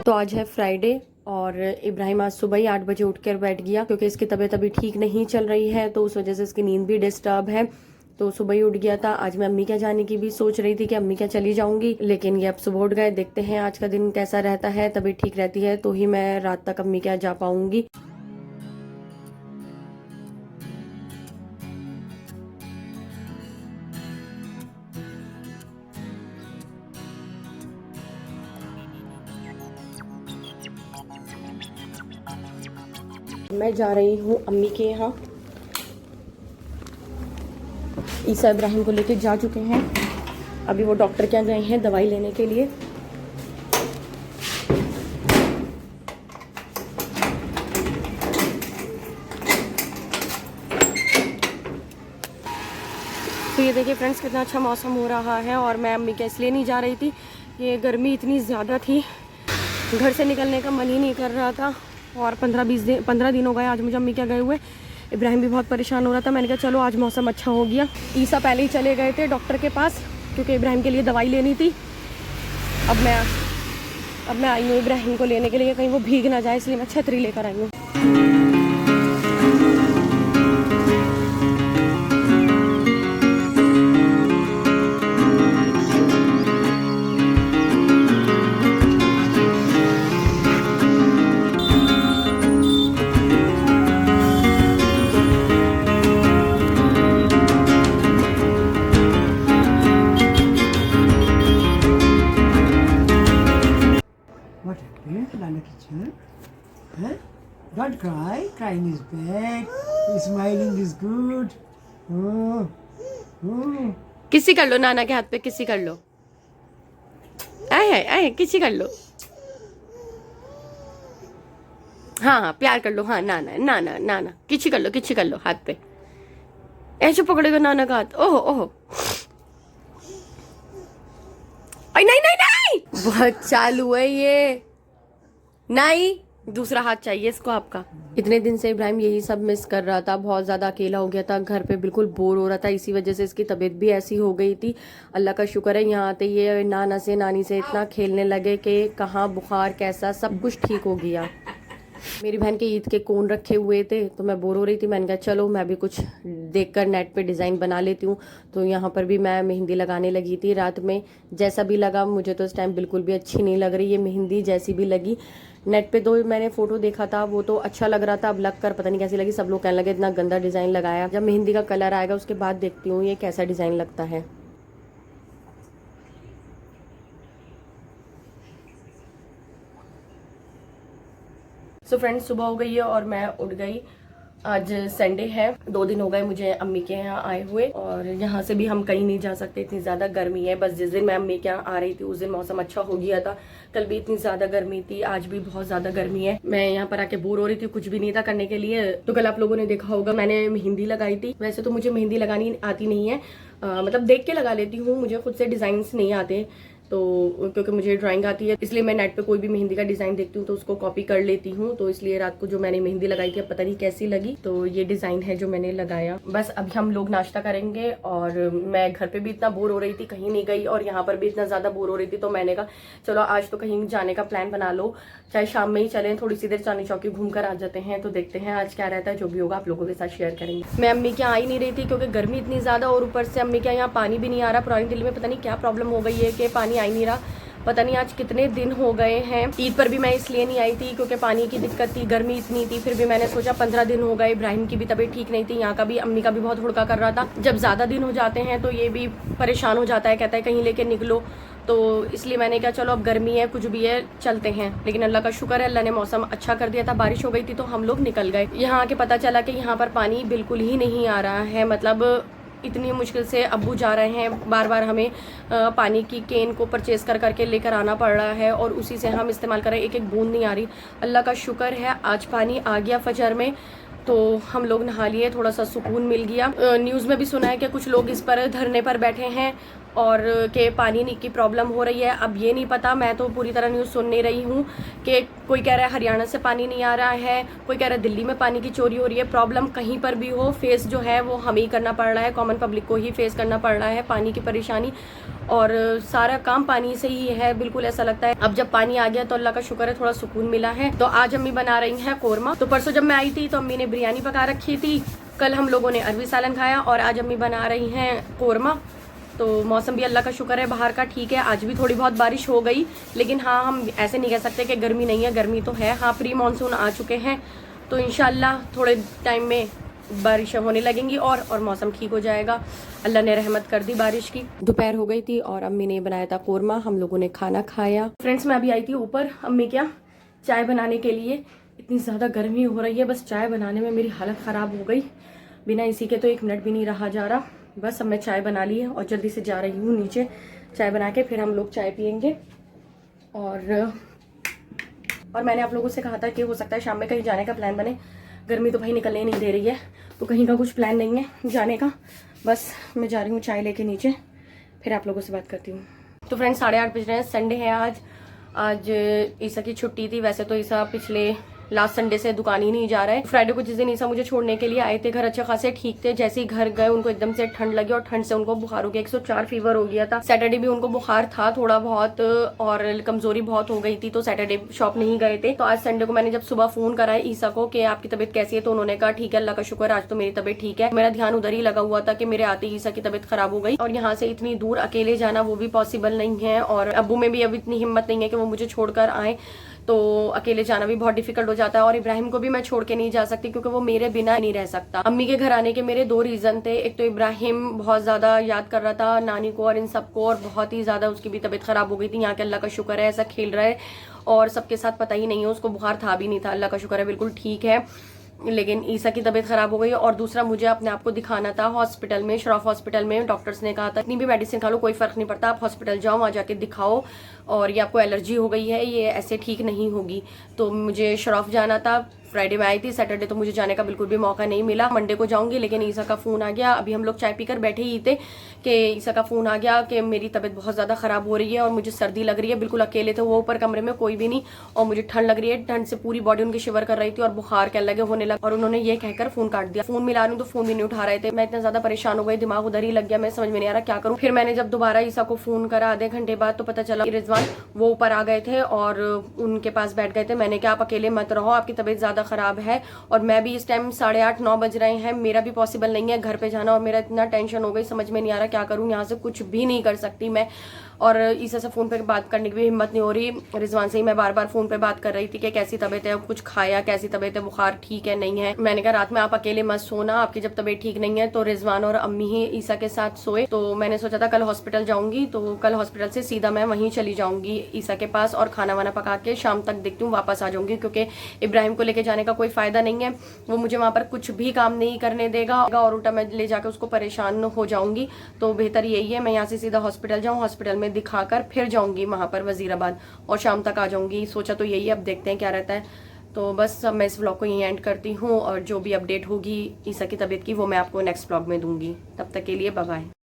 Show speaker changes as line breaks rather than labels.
तो आज है फ्राइडे और इब्राहिम आज सुबह ही 8 बजे उठकर बैठ गया क्योंकि इसकी तबीयत अभी ठीक नहीं चल रही है, तो उस वजह से इसकी नींद भी डिस्टर्ब है। तो सुबह ही उठ गया था। आज मैं अम्मी क्या जाने की भी सोच रही थी कि अम्मी क्या चली जाऊंगी, लेकिन ये अब सुबह उठ गए। देखते हैं आज का दिन कैसा रहता है, तबीयत ठीक रहती है तो ही मैं रात तक अम्मी क्या जा पाऊंगी। मैं जा रही हूँ अम्मी के यहाँ। ईसा इब्राहिम को लेके जा चुके हैं, अभी वो डॉक्टर के यहाँ गए हैं दवाई लेने के लिए। तो ये देखिए फ्रेंड्स कितना अच्छा मौसम हो रहा है, और मैं अम्मी के इसलिए नहीं जा रही थी, ये गर्मी इतनी ज़्यादा थी, घर से निकलने का मन ही नहीं कर रहा था। और 15 दिन हो गए आज मुझे अम्मी क्या गए हुए। इब्राहिम भी बहुत परेशान हो रहा था। मैंने कहा चलो आज मौसम अच्छा हो गया। ईसा पहले ही चले गए थे डॉक्टर के पास क्योंकि इब्राहिम के लिए दवाई लेनी थी। अब मैं आई हूँ इब्राहिम को लेने के लिए, कहीं वो भीग ना जाए, इसलिए मैं छतरी लेकर आई हूँ।
What happened, Lana Kitchen? Huh? Don't cry. Crying is bad. Smiling is good. Oh. Oh.
किसी कर लो, नाना के हाथ पे किसी कर लो। आए किसी कर लो। हाँ प्यार कर लो। हाँ नाना नाना नाना किसी कर लो हाथ पे। ऐसे पकड़ेगा नाना का हाथ। ओहो ओहो, नहीं नहीं नहीं, बहुत चालू है ये। नहीं, दूसरा हाथ चाहिए इसको आपका। इतने दिन से इब्राहिम यही सब मिस कर रहा था, बहुत ज्यादा अकेला हो गया था, घर पे बिल्कुल बोर हो रहा था, इसी वजह से इसकी तबीयत भी ऐसी हो गई थी। अल्लाह का शुक्र है यहाँ आते ये नाना से नानी से इतना खेलने लगे कि कहाँ बुखार कैसा सब कुछ ठीक हो गया। मेरी बहन के ईद के कोन रखे हुए थे तो मैं बोर हो रही थी, मैंने कहा चलो मैं भी कुछ देखकर नेट पे डिज़ाइन बना लेती हूँ। तो यहाँ पर भी मैं मेहंदी लगाने लगी थी रात में। जैसा भी लगा मुझे तो इस टाइम बिल्कुल भी अच्छी नहीं लग रही ये मेहंदी, जैसी भी लगी। नेट पे तो मैंने फोटो देखा था वो तो अच्छा लग रहा था, अब लग कर पता नहीं कैसी लगी। सब लोग कहने लगे इतना गंदा डिज़ाइन लगाया। जब मेहंदी का कलर आएगा उसके बाद देखती हूँ ये कैसा डिज़ाइन लगता है। सो फ्रेंड्स सुबह हो गई है और मैं उठ गई। आज संडे है, 2 दिन हो गए मुझे अम्मी के यहाँ आए हुए, और यहाँ से भी हम कहीं नहीं जा सकते, इतनी ज़्यादा गर्मी है। बस जिस दिन मैं अम्मी के यहाँ आ रही थी उस दिन मौसम अच्छा हो गया था। कल भी इतनी ज़्यादा गर्मी थी, आज भी बहुत ज़्यादा गर्मी है। मैं यहाँ पर आके बोर हो रही थी, कुछ भी नहीं था करने के लिए। तो कल आप लोगों ने देखा होगा मैंने मेहंदी लगाई थी। वैसे तो मुझे मेहंदी लगानी आती नहीं है, मतलब देख के लगा लेती हूँ, मुझे खुद से डिज़ाइन नहीं आते। तो क्योंकि मुझे ड्राइंग आती है इसलिए मैं नेट पे कोई भी मेहंदी का डिज़ाइन देखती हूँ तो उसको कॉपी कर लेती हूँ। तो इसलिए रात को जो मैंने मेहंदी लगाई थी अब पता नहीं कैसी लगी, तो ये डिज़ाइन है जो मैंने लगाया। बस अभी हम लोग नाश्ता करेंगे, और मैं घर पे भी इतना बोर हो रही थी, कहीं नहीं गई, और यहाँ पर भी इतना ज़्यादा बोर हो रही थी। तो मैंने कहा चलो आज तो कहीं जाने का प्लान बना लो, चाहे शाम में ही चलें, थोड़ी सी देर चांदनी चौकी घूम कर आ जाते हैं। तो देखते हैं आज क्या रहता है, जो भी होगा आप लोगों के साथ शेयर करेंगे। मैं अम्मी के यहाँ आ ही नहीं रही थी क्योंकि गर्मी इतनी ज़्यादा, और ऊपर से अम्मी के यहाँ पानी भी नहीं आ रहा। पुरानी दिल्ली में पता नहीं क्या प्रॉब्लम हो गई है कि पानी आ ही नहीं रहा। पता नहीं आज कितने दिन हो गए हैं। ईद पर भी मैं इसलिए नहीं आई थी क्योंकि पानी की दिक्कत थी, गर्मी इतनी थी। फिर भी मैंने सोचा 15 दिन हो गए, इब्राहिम की भी तबीयत ठीक नहीं थी, यहाँ का भी अम्मी का भी बहुत हुड़का कर रहा था। जब ज़्यादा दिन हो जाते हैं तो ये भी परेशान हो जाता है, कहता है कहीं लेके निकलो। तो इसलिए मैंने कहा चलो अब गर्मी है कुछ भी है चलते हैं। लेकिन अल्लाह का शुक्र है, अल्लाह ने मौसम अच्छा कर दिया था, बारिश हो गई थी तो हम लोग निकल गए। यहाँ आके पता चला कि यहाँ पर पानी बिल्कुल ही नहीं आ रहा है, मतलब इतनी मुश्किल से अब्बू जा रहे हैं, बार बार हमें पानी की केन को परचेज़ कर करके लेकर आना पड़ रहा है, और उसी से हम इस्तेमाल कर रहे हैं। एक एक बूंद नहीं आ रही। अल्लाह का शुक्र है आज पानी आ गया फजर में, तो हम लोग नहा लिए, थोड़ा सा सुकून मिल गया। न्यूज़ में भी सुना है कि कुछ लोग इस पर धरने पर बैठे हैं, और के पानी की प्रॉब्लम हो रही है। अब ये नहीं पता, मैं तो पूरी तरह न्यूज़ सुन नहीं रही हूँ कि कोई कह रहा है हरियाणा से पानी नहीं आ रहा है, कोई कह रहा है दिल्ली में पानी की चोरी हो रही है। प्रॉब्लम कहीं पर भी हो, फेस जो है वो हमें ही करना पड़ रहा है, कॉमन पब्लिक को ही फेस करना पड़ रहा है पानी की परेशानी, और सारा काम पानी से ही है। बिल्कुल ऐसा लगता है अब जब पानी आ गया तो अल्लाह का शुक्र है, थोड़ा सुकून मिला है। तो आज अम्मी बना रही हैं कोरमा। तो परसों जब मैं आई थी तो अम्मी ने बिरयानी पका रखी थी, कल हम लोगों ने अरबी सालन खाया, और आज अम्मी बना रही हैं कोरमा। तो मौसम भी अल्लाह का शुक्र है बाहर का ठीक है। आज भी थोड़ी बहुत बारिश हो गई, लेकिन हाँ हम ऐसे नहीं कह सकते कि गर्मी नहीं है, गर्मी तो है। हाँ प्री मानसून आ चुके हैं, तो इंशाल्लाह थोड़े टाइम में बारिश होने लगेंगी और मौसम ठीक हो जाएगा। अल्लाह ने रहमत कर दी बारिश की। दोपहर हो गई थी और अम्मी ने बनाया था कोरमा, हम लोगों ने खाना खाया। फ्रेंड्स मैं अभी आई थी ऊपर अम्मी क्या चाय बनाने के लिए। इतनी ज़्यादा गर्मी हो रही है, बस चाय बनाने में मेरी हालत ख़राब हो गई। बिना इसी के तो 1 मिनट भी नहीं रहा जा रहा। बस अब मैं चाय बना ली है और जल्दी से जा रही हूँ नीचे, चाय बना के फिर हम लोग चाय पियेंगे। और मैंने आप लोगों से कहा था कि हो सकता है शाम में कहीं जाने का प्लान बने। गर्मी तो भाई निकलने नहीं दे रही है, तो कहीं का कुछ प्लान नहीं है जाने का। बस मैं जा रही हूँ चाय लेके नीचे, फिर आप लोगों से बात करती हूँ। तो फ्रेंड्स 8:30 बज रहे हैं, संडे है आज ईसा की छुट्टी थी। वैसे तो ईसा पिछले लास्ट संडे से दुकान ही नहीं जा रहा है। फ्राइडे को जिस दिन ईसा मुझे छोड़ने के लिए आए थे घर, अच्छे खासे ठीक थे। जैसे ही घर गए उनको एकदम से ठंड लगी और ठंड से उनको बुखार हो गया, 104 फीवर हो गया था। सैटरडे भी उनको बुखार था थोड़ा बहुत और कमजोरी बहुत हो गई थी, तो सैटरडे शॉप नहीं गए थे। तो आज संडे को मैंने जब सुबह फोन करा ईसा को कि आपकी तबीयत कैसी है, तो उन्होंने कहा ठीक है अल्लाह का शुक्र, आज तो मेरी तबीयत ठीक है। मेरा ध्यान उधर ही लगा हुआ था कि मेरे आते ईसा की तबीयत खराब हो गई, और यहाँ से इतनी दूर अकेले जाना वो भी पॉसिबल नहीं है, और अब्बू में भी अब इतनी हिम्मत नहीं है कि वो मुझे छोड़कर आए, तो अकेले जाना भी बहुत डिफिकल्ट हो जाता है। और इब्राहिम को भी मैं छोड़ के नहीं जा सकती क्योंकि वो मेरे बिना नहीं रह सकता। अम्मी के घर आने के मेरे 2 रीजन थे। एक तो इब्राहिम बहुत ज्यादा याद कर रहा था नानी को और इन सबको, और बहुत ही ज्यादा उसकी भी तबीयत खराब हो गई थी। यहाँ के अल्लाह का शुक्र है ऐसा खेल रहा है, और सबके साथ पता ही नहीं है, उसको बुखार था भी नहीं था, अल्लाह का शुक्र है बिल्कुल ठीक है। लेकिन ईसा की तबीयत खराब हो गई। और दूसरा मुझे अपने आप को दिखाना था हॉस्पिटल में, शरफ हॉस्पिटल में। डॉक्टर्स ने कहा था इतनी भी मेडिसिन खा लो कोई फर्क नहीं पड़ता, आप हॉस्पिटल जाओ, वहाँ जाके दिखाओ, और ये आपको एलर्जी हो गई है, ये ऐसे ठीक नहीं होगी। तो मुझे शरफ जाना था। फ्राइडे में आई थी, सैटरडे तो मुझे जाने का बिल्कुल भी मौका नहीं मिला। मंडे को जाऊंगी, लेकिन ईसा का फोन आ गया। अभी हम लोग चाय पीकर बैठे ही थे कि ईसा का फोन आ गया कि मेरी तबीयत बहुत ज्यादा खराब हो रही है और मुझे सर्दी लग रही है। बिल्कुल अकेले थे वो ऊपर कमरे में, कोई भी नहीं, और मुझे ठंड लग रही है। ठंड से पूरी बॉडी उनकी शिवर कर रही थी और बुखार क्या लगे होने लगा, और उन्होंने ये कहकर फोन काट दिया। फोन मिला रही हूँ तो फोन भी नहीं उठा रहे थे। मैं इतना ज्यादा परेशान हो गई, दिमाग उधर ही लग गया, मैं समझ में नहीं आ रहा क्या करूँ। फिर मैंने जब दोबारा ईसा को फोन करा आधे घंटे बाद, तो पता चला रिजवान वो ऊपर आ गए थे और उनके पास बैठ गए थे। मैंने कहा आप अकेले मत रहो, आपकी तबीयत ज्यादा खराब है, और मैं भी इस टाइम 8:30-9 बज रहे हैं, मेरा भी पॉसिबल नहीं है घर पे जाना, और मेरा इतना टेंशन हो गई, समझ में नहीं आ रहा क्या करूं। यहाँ से कुछ भी नहीं कर सकती मैं, और ईसा से फोन पे बात करने की भी हिम्मत नहीं हो रही। रिजवान से ही मैं बार बार फोन पे बात कर रही थी कि कैसी तबीयत है, कुछ खाया, कैसी तबीयत है, बुखार ठीक है नहीं है। मैंने कहा रात में आप अकेले मत सोना, आपकी जब तबीयत ठीक नहीं है। तो रिजवान और अम्मी ही ईसा के साथ सोए। तो मैंने सोचा था कल हॉस्पिटल जाऊंगी, तो कल हॉस्पिटल से सीधा मैं वहीं चली जाऊंगी ईसा के पास, और खाना वाना पका के शाम तक देखती हूँ वापस आ जाऊंगी, क्योंकि इब्राहिम को लेके जाने का कोई फायदा नहीं है। वो मुझे वहां पर कुछ भी काम नहीं करने देगा, और उल्टा मैं ले जाकर उसको परेशान हो जाऊंगी। तो बेहतर यही है मैं यहाँ से सीधा हॉस्पिटल जाऊँ, हॉस्पिटल में दिखाकर फिर जाऊंगी वहां पर वजीराबाद, और शाम तक आ जाऊंगी। सोचा तो यही, अब देखते हैं क्या रहता है। तो बस अब मैं इस व्लॉग को यहीं एंड करती हूँ, और जो भी अपडेट होगी ईसा की तबीयत की वो मैं आपको नेक्स्ट व्लॉग में दूंगी। तब तक के लिए बाय बाय।